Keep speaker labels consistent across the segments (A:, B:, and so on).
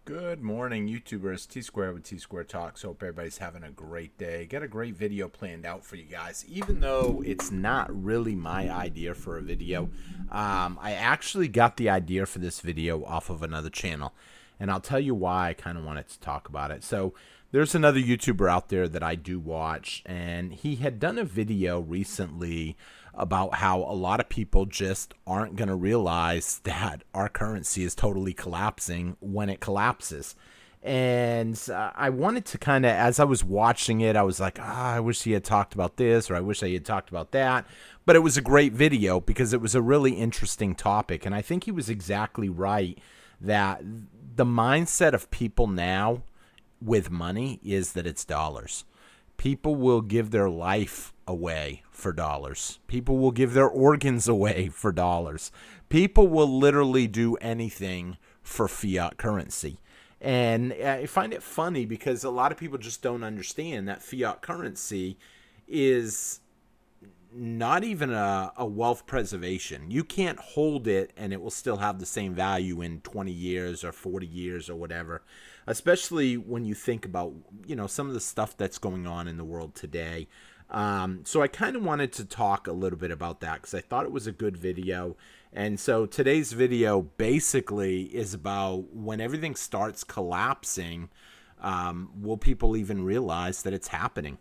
A: Good morning, YouTubers. T Square with T Square Talks. Hope everybody's having a great day. Got a great video planned out for you guys. Even though it's not really my idea for a video, I actually got the idea for this video off of another channel, and I'll tell you why I kind of wanted to talk about it. So there's another YouTuber out there that I do watch, and he had done a video recently about how a lot of people just aren't going to realize that our currency is totally collapsing when it collapses. And I wanted to kind of, as I was watching it, I was like, I wish he had talked about this, or I wish he had talked about that. But it was a great video because it was a really interesting topic. And I think he was exactly right that the mindset of people now with money is that it's dollars. People will give their life away for dollars. People will give their organs away for dollars. People will literally do anything for fiat currency. And I find it funny because a lot of people just don't understand that fiat currency is not even a wealth preservation. You can't hold it and it will still have the same value in 20 years or 40 years or whatever, especially when you think about, some of the stuff that's going on in the world today. So I kind of wanted to talk a little bit about that because I thought it was a good video. And so today's video basically is about when everything starts collapsing, will people even realize that it's happening?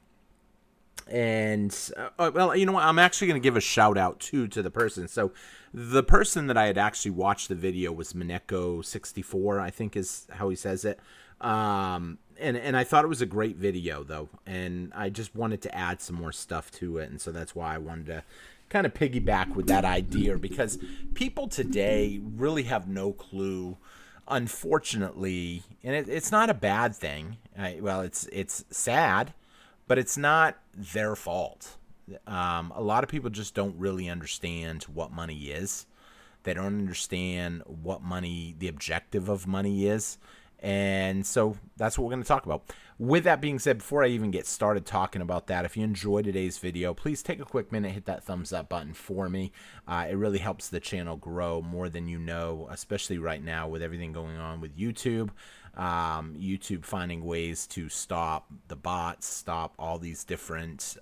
A: And well, you know what? I'm actually going to give a shout out to the person. So the person that I had actually watched the video was Mineko64, I think is how he says it. And I thought it was a great video though, and I just wanted to add some more stuff to it, and so that's why I wanted to kind of piggyback with that idea, because people today really have no clue, unfortunately, and it's not a bad thing. Well, it's sad, but it's not their fault. A lot of people just don't really understand what money is. They don't understand what money, the objective of money is. And so that's what we're going to talk about. With that being said, before I even get started talking about that, if you enjoyed today's video, please take a quick minute, hit that thumbs up button for me. It really helps the channel grow more than you know, especially right now with everything going on with YouTube. YouTube finding ways to stop the bots, stop all these different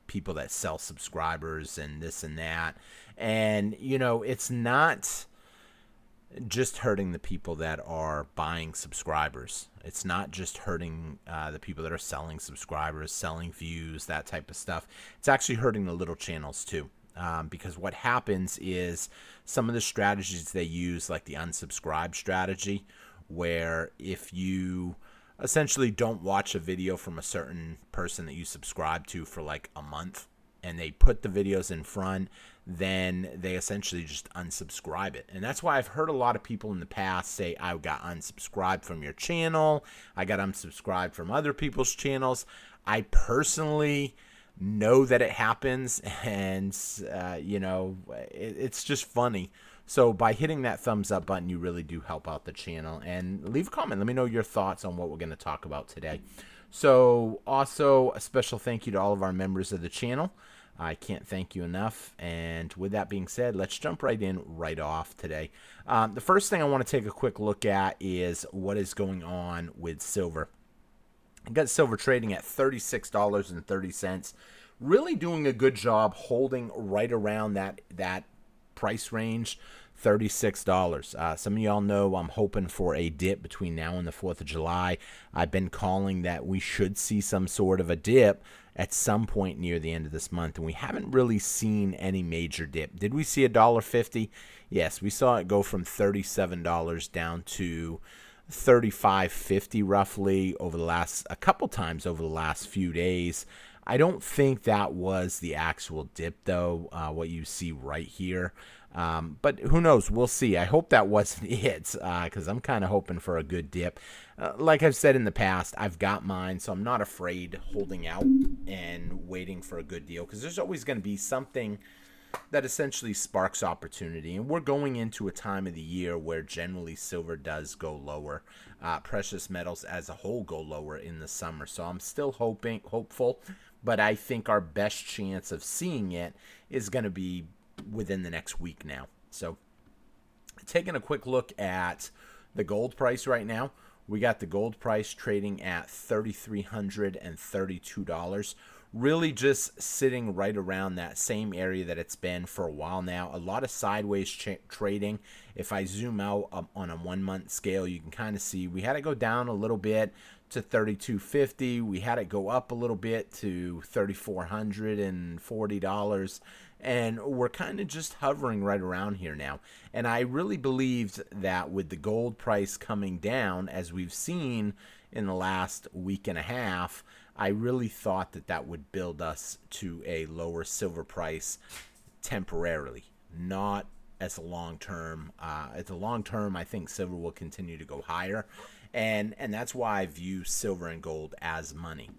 A: people that sell subscribers and this and that. And, it's not just hurting the people that are buying subscribers. It's not just hurting the people that are selling subscribers, selling views, that type of stuff. It's actually hurting the little channels too. Because what happens is some of the strategies they use, like the unsubscribe strategy, where if you essentially don't watch a video from a certain person that you subscribe to for like a month, and they put the videos in front, then they essentially just unsubscribe it. And that's why I've heard a lot of people in the past say, I got unsubscribed from your channel, I got unsubscribed from other people's channels. I personally know that it happens, and it's just funny. So by hitting that thumbs up button, you really do help out the channel. And leave a comment, let me know your thoughts on what we're going to talk about today. So also a special thank you to all of our members of the channel. I can't thank you enough. And with that being said, let's jump right in right off today. The first thing I want to take a quick look at is what is going on with silver. I got silver trading at $36.30. Really doing a good job holding right around that price range, $36. Some of y'all know I'm hoping for a dip between now and the 4th of July. I've been calling that we should see some sort of a dip at some point near the end of this month, and we haven't really seen any major dip. Did we see $1.50? Yes, we saw it go from $37 down to $35.50 roughly over the last a couple times over the last few days. I don't think that was the actual dip though, what you see right here. But who knows? We'll see. I hope that wasn't it, because I'm kind of hoping for a good dip. Like I've said in the past, I've got mine, so I'm not afraid holding out and waiting for a good deal, because there's always going to be something that essentially sparks opportunity. And we're going into a time of the year where generally silver does go lower. Precious metals as a whole go lower in the summer. So I'm still hopeful, but I think our best chance of seeing it is going to be within the next week now. So taking a quick look at the gold price right now, We got the gold price trading at $3,332. Really just sitting right around that same area that it's been for a while now. A lot of sideways trading. If I zoom out on a 1 month scale, you can kind of see we had it go down a little bit to 32.50. We had it go up a little bit to $3,440. And we're kind of just hovering right around here now. And I really believed that with the gold price coming down, as we've seen in the last week and a half, I really thought that that would build us to a lower silver price temporarily, not as a long term. As a long term, I think silver will continue to go higher. And that's why I view silver and gold as money.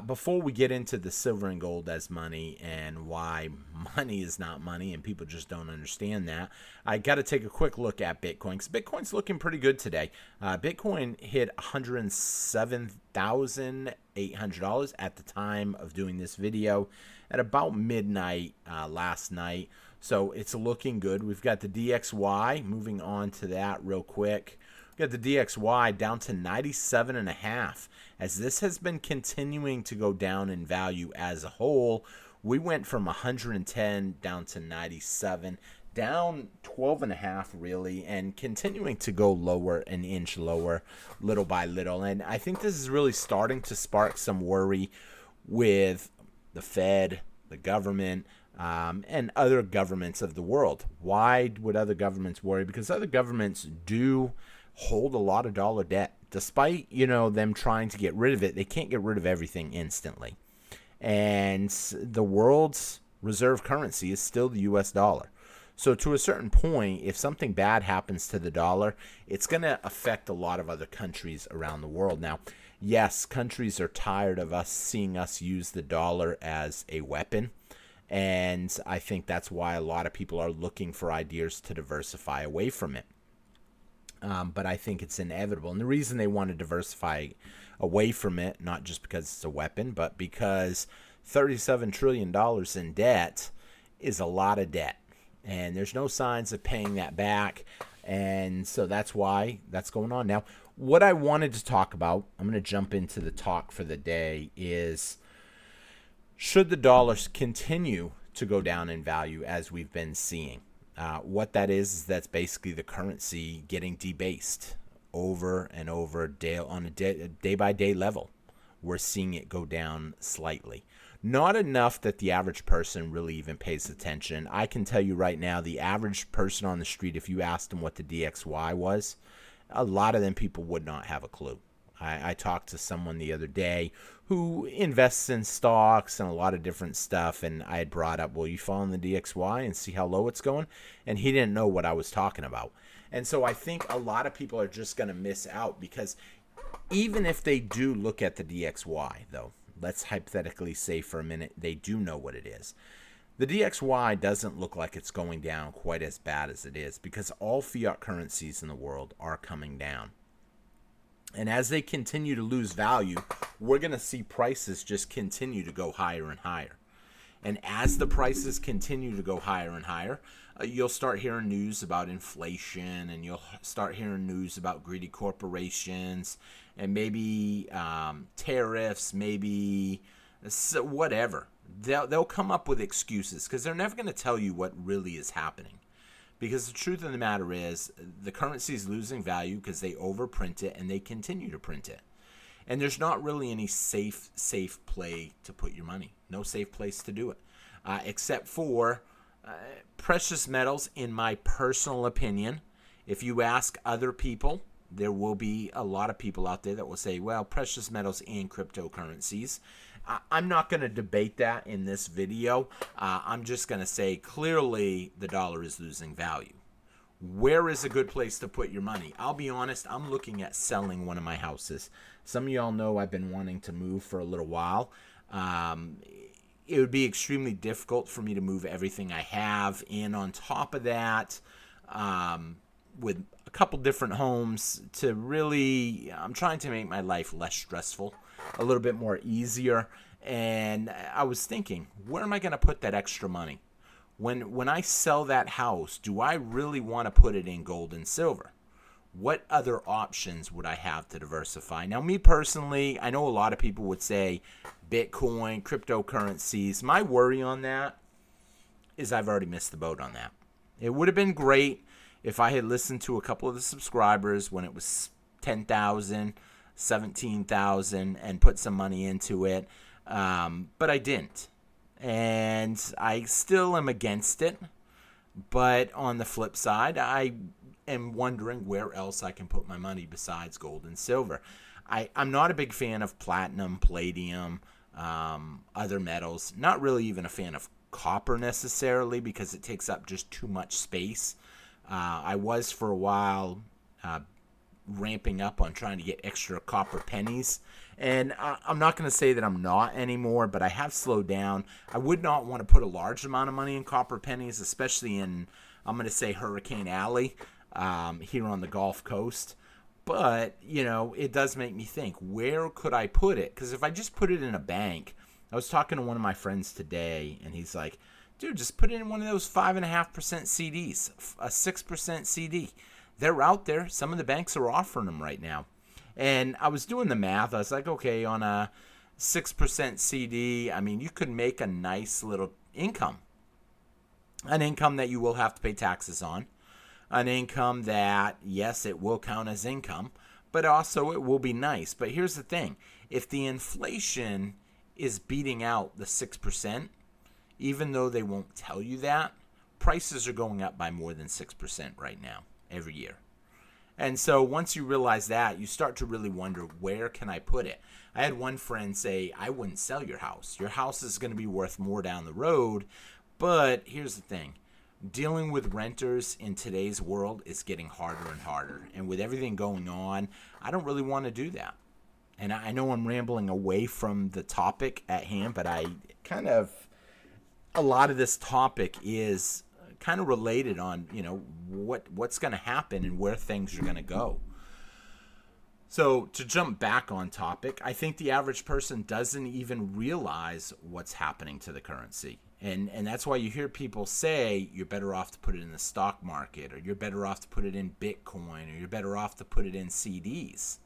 A: Before we get into the silver and gold as money and why money is not money and people just don't understand that, I got to take a quick look at Bitcoin, because Bitcoin's looking pretty good today. Bitcoin hit $107,800 at the time of doing this video at about midnight last night. So it's looking good. We've got the DXY, moving on to that real quick. Got the DXY down to 97.5. As this has been continuing to go down in value as a whole, we went from 110 down to 97, down 12.5 really, and continuing to go lower, an inch lower, little by little. And I think this is really starting to spark some worry with the Fed, the government, and other governments of the world. Why would other governments worry? Because other governments do hold a lot of dollar debt. Despite, them trying to get rid of it, they can't get rid of everything instantly. And the world's reserve currency is still the US dollar. So to a certain point, if something bad happens to the dollar, it's going to affect a lot of other countries around the world. Now, yes, countries are tired of seeing us use the dollar as a weapon. And I think that's why a lot of people are looking for ideas to diversify away from it. But I think it's inevitable. And the reason they want to diversify away from it, not just because it's a weapon, but because $37 trillion in debt is a lot of debt. And there's no signs of paying that back. And so that's why that's going on. Now, what I wanted to talk about, I'm going to jump into the talk for the day, is should the dollar continue to go down in value as we've been seeing? What that is that's basically the currency getting debased over and over on a day-by-day level. We're seeing it go down slightly. Not enough that the average person really even pays attention. I can tell you right now, the average person on the street, if you asked them what the DXY was, a lot of them people would not have a clue. I talked to someone the other day who invests in stocks and a lot of different stuff, and I had brought up, well, you follow the DXY and see how low it's going? And he didn't know what I was talking about. And so I think a lot of people are just going to miss out, because even if they do look at the DXY, though, let's hypothetically say for a minute they do know what it is. The DXY doesn't look like it's going down quite as bad as it is, because all fiat currencies in the world are coming down. And as they continue to lose value, we're going to see prices just continue to go higher and higher. And as the prices continue to go higher and higher, you'll start hearing news about inflation, and you'll start hearing news about greedy corporations, and maybe tariffs, maybe whatever. They'll come up with excuses, because they're never going to tell you what really is happening. Because the truth of the matter is, the currency is losing value because they overprint it and they continue to print it. And there's not really any safe play to put your money. No safe place to do it. Except for precious metals, in my personal opinion. If you ask other people, there will be a lot of people out there that will say, well, precious metals and cryptocurrencies. I'm not going to debate that in this video. I'm just going to say clearly the dollar is losing value. Where is a good place to put your money? I'll be honest, I'm looking at selling one of my houses. Some of y'all know I've been wanting to move for a little while. It would be extremely difficult for me to move everything I have. And on top of that, with a couple different homes, I'm trying to make my life less stressful, a little bit more easier. And I was thinking, where am I going to put that extra money? When I sell that house, do I really want to put it in gold and silver? what other options would I have to diversify? Now, me personally, I know a lot of people would say Bitcoin, cryptocurrencies. My worry on that is I've already missed the boat on that. It would have been great if I had listened to a couple of the subscribers when it was 10,000, 17,000 and put some money into it. But I didn't. And I still am against it. But on the flip side, I am wondering where else I can put my money besides gold and silver. I'm not a big fan of platinum, palladium, other metals. Not really even a fan of copper necessarily because it takes up just too much space. I was for a while ramping up on trying to get extra copper pennies. And I'm not going to say that I'm not anymore, but I have slowed down. I would not want to put a large amount of money in copper pennies, especially in, I'm going to say, Hurricane Alley here on the Gulf Coast. But, you know, it does make me think, where could I put it? Because if I just put it in a bank, I was talking to one of my friends today, and he's like, dude, just put it in one of those 5.5% CDs, a 6% CD. They're out there. Some of the banks are offering them right now. And I was doing the math. I was like, okay, on a 6% CD, I mean, you could make a nice little income. An income that you will have to pay taxes on. An income that, yes, it will count as income, but also it will be nice. But here's the thing. If the inflation is beating out the 6%, even though they won't tell you that, prices are going up by more than 6% right now, every year. And so once you realize that, you start to really wonder, where can I put it? I had one friend say, I wouldn't sell your house. Your house is going to be worth more down the road. But here's the thing. Dealing with renters in today's world is getting harder and harder. And with everything going on, I don't really want to do that. And I know I'm rambling away from the topic at hand, but a lot of this topic is kind of related on, you know, what's going to happen and where things are going to go. So to jump back on topic, I think the average person doesn't even realize what's happening to the currency. And that's why you hear people say you're better off to put it in the stock market, or you're better off to put it in Bitcoin, or you're better off to put it in CDs.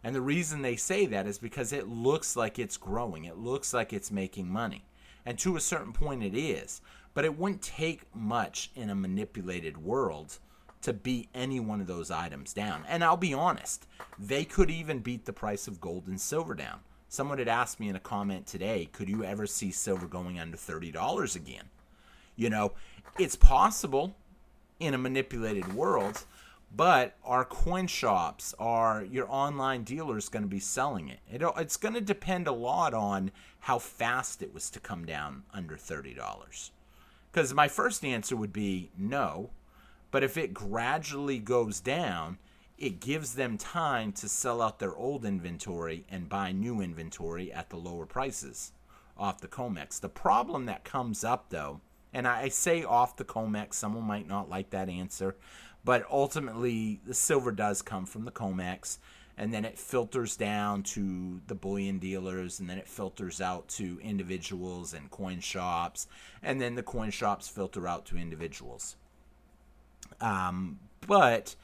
A: And the reason they say that is because it looks like it's growing. It looks like it's making money. And to a certain point it is. But it wouldn't take much in a manipulated world to beat any one of those items down. And I'll be honest, they could even beat the price of gold and silver down. Someone had asked me in a comment today, could you ever see silver going under $30 again? You know, it's possible in a manipulated world, but our coin shops, your online dealers going to be selling it. It's going to depend a lot on how fast it was to come down under $30. Because my first answer would be no, but if it gradually goes down, it gives them time to sell out their old inventory and buy new inventory at the lower prices off the COMEX. The problem that comes up, though, and I say off the COMEX, someone might not like that answer, but ultimately the silver does come from the COMEX, and then it filters down to the bullion dealers, and then it filters out to individuals and coin shops, and then the coin shops filter out to individuals. But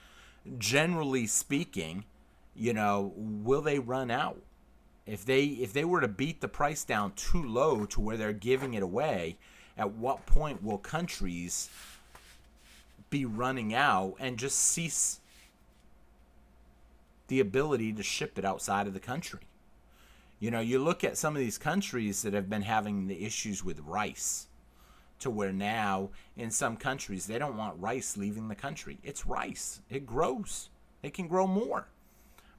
A: generally speaking, you know, will they run out? If they were to beat the price down too low to where they're giving it away, at what point will countries be running out and just cease the ability to ship it outside of the country? You know, you look at some of these countries that have been having the issues with rice, to where now in some countries they don't want rice leaving the country. It's rice. It grows. It can grow more.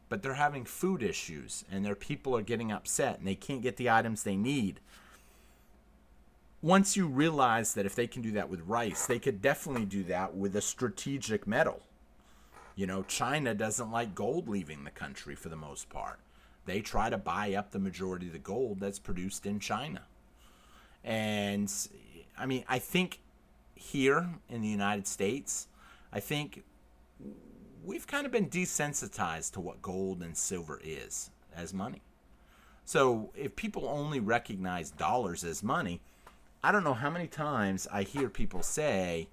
A: But they're having food issues, and their people are getting upset, and they can't get the items they need. Once you realize that if they can do that with rice, they could definitely do that with a strategic metal. You know, China doesn't like gold leaving the country for the most part. They try to buy up the majority of the gold that's produced in China. And I mean, I think here in the United States, I think we've kind of been desensitized to what gold and silver is as money. So if people only recognize dollars as money, I don't know how many times I hear people say,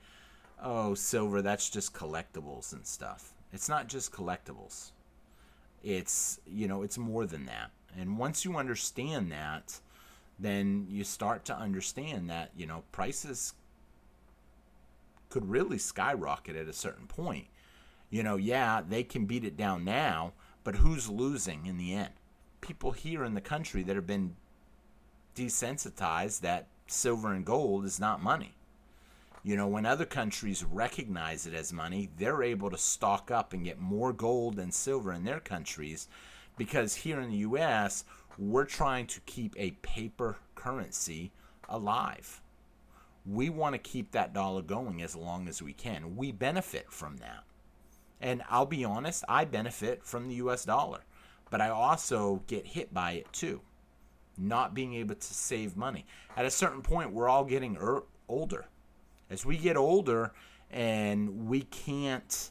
A: oh, silver, that's just collectibles and stuff. It's not just collectibles. It's, it's more than that. And once you understand that, then you start to understand that, prices could really skyrocket at a certain point. Yeah, they can beat it down now, but who's losing in the end? People here in the country that have been desensitized that silver and gold is not money. When other countries recognize it as money, they're able to stock up and get more gold and silver in their countries, because here in the U.S., we're trying to keep a paper currency alive. We want to keep that dollar going as long as we can. We benefit from that. And I'll be honest, I benefit from the U.S. dollar, but I also get hit by it too, not being able to save money. At a certain point, we're all getting older. As we get older and we can't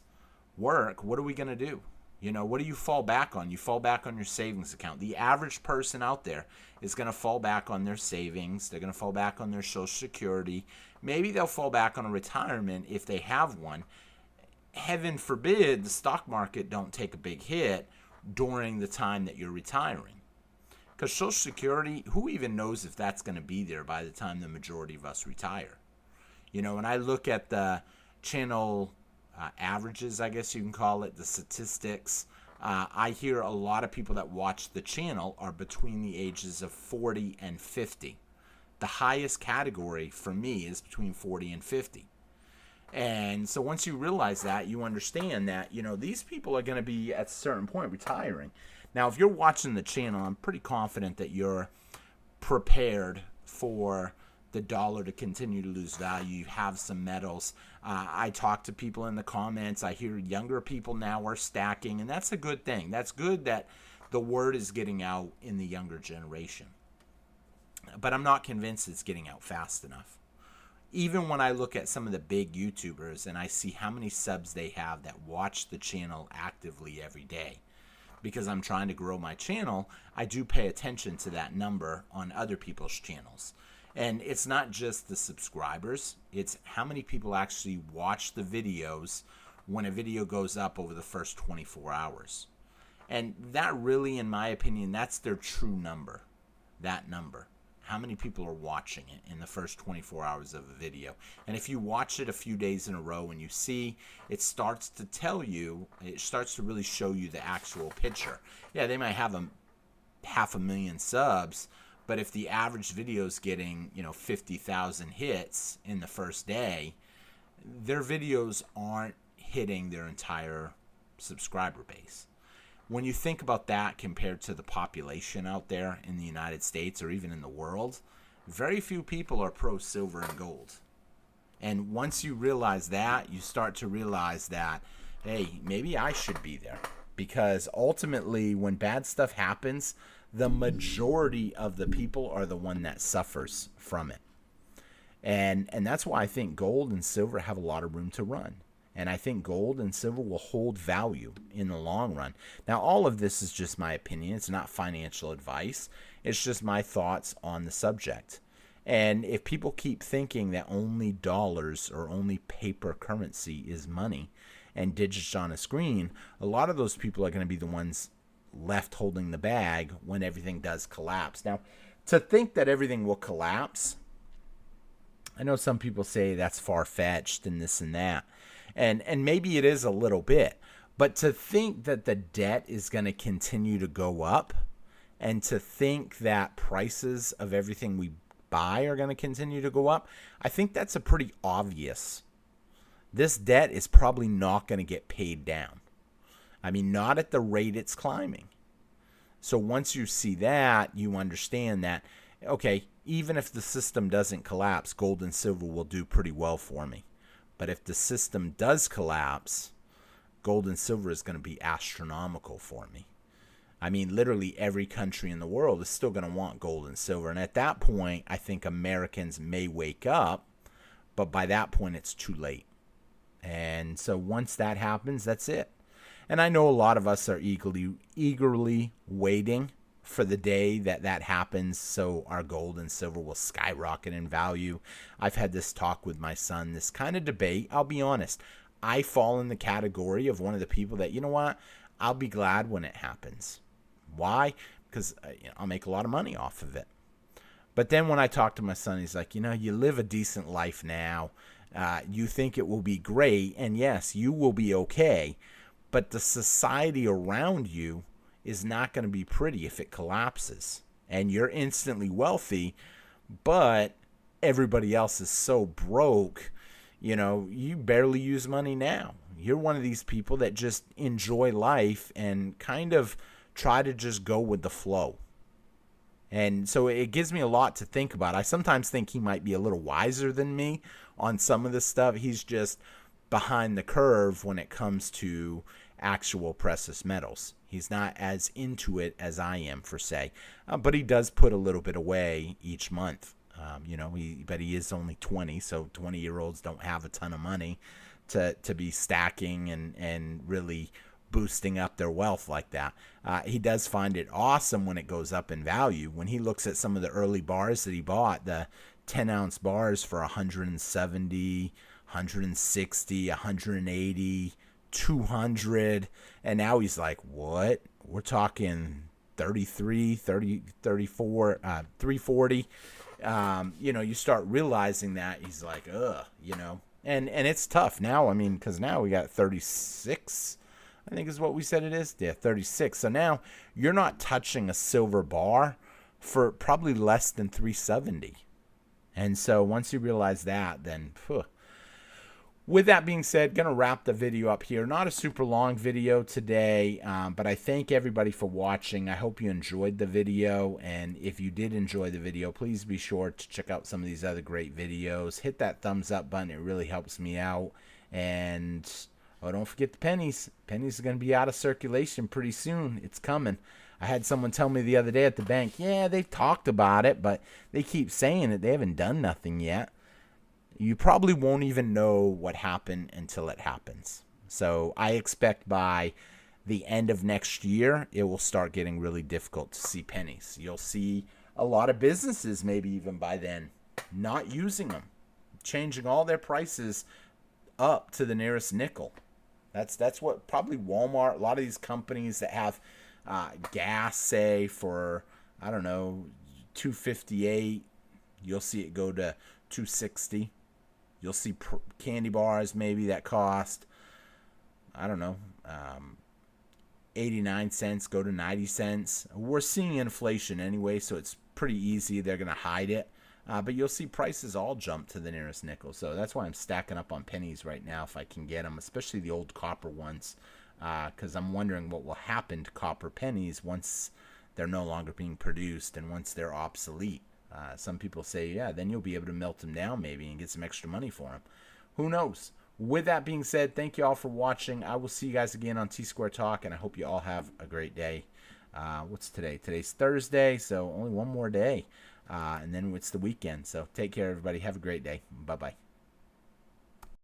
A: work, what are we going to do? What do you fall back on? You fall back on your savings account. The average person out there is going to fall back on their savings. They're going to fall back on their Social Security. Maybe they'll fall back on a retirement if they have one. Heaven forbid the stock market don't take a big hit during the time that you're retiring. Because Social Security, who even knows if that's going to be there by the time the majority of us retire? When I look at the channel averages, I guess you can call it, the statistics, I hear a lot of people that watch the channel are between the ages of 40 and 50. The highest category for me is between 40 and 50. And so once you realize that, you understand that, these people are going to be at a certain point retiring. Now, if you're watching the channel, I'm pretty confident that you're prepared for the dollar to continue to lose value. You have some metals. I talk to people in the comments. I hear younger people now are stacking, and that's a good thing. That's good that the word is getting out in the younger generation. But I'm not convinced it's getting out fast enough. Even when I look at some of the big YouTubers and I see how many subs they have that watch the channel actively every day, because I'm trying to grow my channel, I do pay attention to that number on other people's channels. And it's not just the subscribers, it's how many people actually watch the videos when a video goes up over the first 24 hours. And that really, in my opinion, that's their true number, that number. How many people are watching it in the first 24 hours of a video. And if you watch it a few days in a row and you see, it starts to tell you, it starts to really show you the actual picture. Yeah, they might have 500,000 subs, but if the average video is getting, 50,000 hits in the first day, their videos aren't hitting their entire subscriber base. When you think about that compared to the population out there in the United States or even in the world, very few people are pro silver and gold. And once you realize that, you start to realize that, hey, maybe I should be there. Because ultimately, when bad stuff happens, the majority of the people are the one that suffers from it. And that's why I think gold and silver have a lot of room to run. And I think gold and silver will hold value in the long run. Now, all of this is just my opinion. It's not financial advice. It's just my thoughts on the subject. And if people keep thinking that only dollars or only paper currency is money and digits on a screen, a lot of those people are going to be the ones left holding the bag when everything does collapse. Now, to think that everything will collapse, I know some people say that's far-fetched and this and that. And maybe it is a little bit, but to think that the debt is going to continue to go up and to think that prices of everything we buy are going to continue to go up, I think that's a pretty obvious. This debt is probably not going to get paid down. I mean, not at the rate it's climbing. So once you see that, you understand that, okay, even if the system doesn't collapse, gold and silver will do pretty well for me. But if the system does collapse, gold and silver is going to be astronomical for me. I mean, literally every country in the world is still going to want gold and silver. And at that point, I think Americans may wake up, but by that point, it's too late. And so once that happens, that's it. And I know a lot of us are eagerly waiting for the day that happens, so our gold and silver will skyrocket in value. I've had this talk with my son, this kind of debate. I'll be honest, I fall in the category of one of the people that, you know what, I'll be glad when it happens. Why? Because I'll make a lot of money off of it. But then when I talk to my son, he's like, you live a decent life now. You think it will be great, and yes, you will be okay, but the society around you is not going to be pretty if it collapses. And you're instantly wealthy, but everybody else is so broke, you barely use money now. You're one of these people that just enjoy life and kind of try to just go with the flow. And so it gives me a lot to think about. I sometimes think he might be a little wiser than me on some of this stuff. He's just behind the curve when it comes to actual precious metals. He's not as into it as I am, for say. But he does put a little bit away each month. But he is only 20, so 20-year-olds don't have a ton of money to be stacking and really boosting up their wealth like that. He does find it awesome when it goes up in value. When he looks at some of the early bars that he bought, the 10-ounce bars for 170, 160, 180, 200, and now he's like, what? We're talking 33, 30, 34, 340. You start realizing that he's like, and it's tough now. I mean, because now we got 36, I think is what we said it is. Yeah, 36. So now you're not touching a silver bar for probably less than 370. And so once you realize that, then with that being said, going to wrap the video up here. Not a super long video today, but I thank everybody for watching. I hope you enjoyed the video, and if you did enjoy the video, please be sure to check out some of these other great videos. Hit that thumbs up button. It really helps me out. And don't forget the pennies. Pennies are going to be out of circulation pretty soon. It's coming. I had someone tell me the other day at the bank, yeah, they've talked about it, but they keep saying it. They haven't done nothing yet. You probably won't even know what happened until it happens. So I expect by the end of next year, it will start getting really difficult to see pennies. You'll see a lot of businesses, maybe even by then, not using them, changing all their prices up to the nearest nickel. That's what probably Walmart, a lot of these companies that have gas, say, for, I don't know, $2.58, you'll see it go to $2.60. You'll see candy bars maybe that cost, I don't know, 89 cents go to 90 cents. We're seeing inflation anyway, so it's pretty easy. They're going to hide it. But you'll see prices all jump to the nearest nickel. So that's why I'm stacking up on pennies right now if I can get them, especially the old copper ones, because I'm wondering what will happen to copper pennies once they're no longer being produced and once they're obsolete. Some people say, yeah, then you'll be able to melt them down maybe and get some extra money for them. Who knows? With that being said, thank you all for watching. I will see you guys again on T-Square Talk, and I hope you all have a great day. What's today? Today's Thursday, so only one more day, and then it's the weekend. So take care, everybody. Have a great day. Bye-bye.